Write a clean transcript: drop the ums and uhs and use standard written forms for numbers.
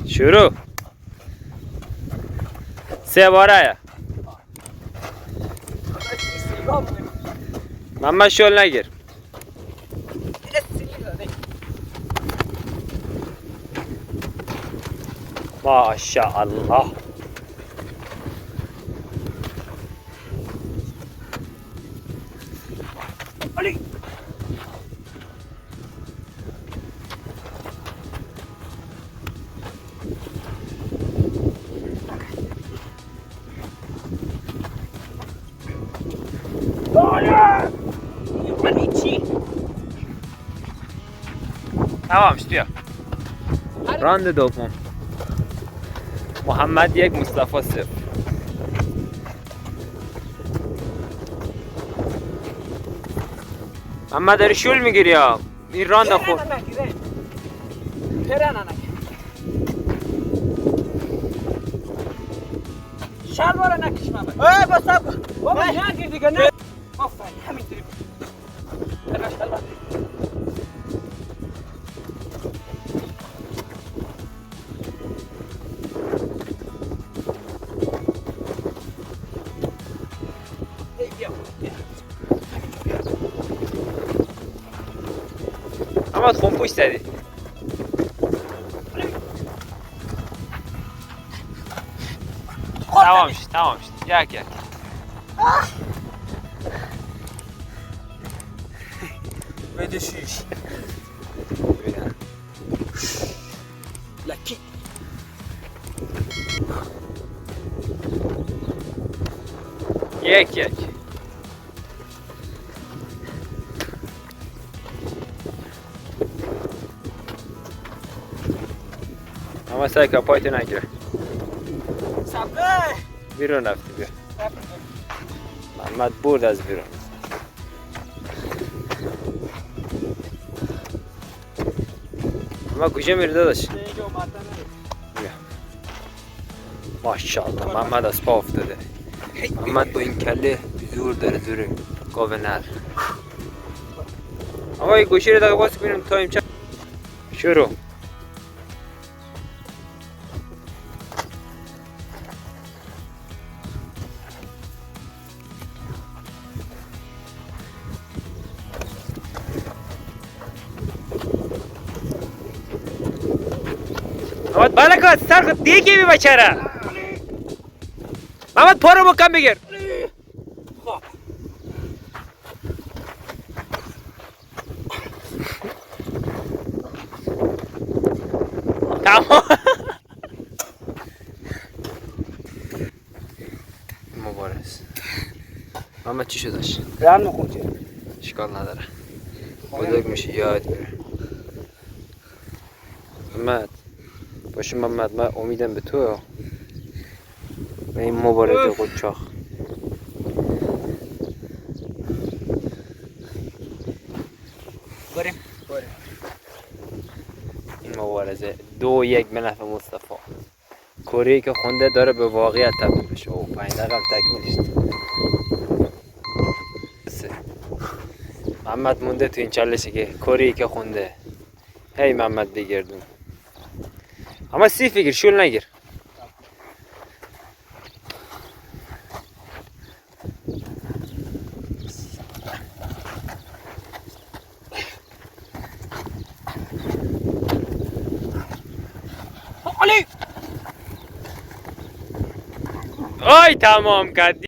شروع. 3 باره. محمد شل نگیر. ماشاءالله. علی تمام شد. بیا راند دوم. محمد 1 مصطفی 0. محمد داری شول میگیری یا این راند خود شلوار نکش محمد. ای بس بابا نگیر دیگه. نه آفرین همینطوری. نگاش شلوار. محمد خون پوش زدی. تمام شد. تمام شد. یک بده شیش. لکی. یک اما سعی که پایتو نگیره. سبقه بیرون رفتی. بیا محمد برد از بیرون. اما کجا میری داداش؟ بیا ماشاءالله محمد از پا افتاده. محمد با این کله زور داره. زور گاو نر. اما این گوشی رو دقیقه باز کنیم تا امشب شروع. محمد بالا کن سر خود دیگه بی بچره. محمد پا رو مکم بگیر. تمام. مبارز. محمد چی شدش؟ رن نخون چه؟ اشکال نداره. بزرگ میشه یاد میره. محمد باشه محمد، من امیدم به تو و این مبارزه قچاق. بریم. این مبارزه 2-1 به نفع مصطفی. کره که خونده داره به واقعیت تبدیل بشه. او 5 دقیقه تکمیل شد. محمد مونده تو این چالشه که کره که خونده. هی محمد بگردون. اما سی فکر شول نگیر. علی آی تمام کردی.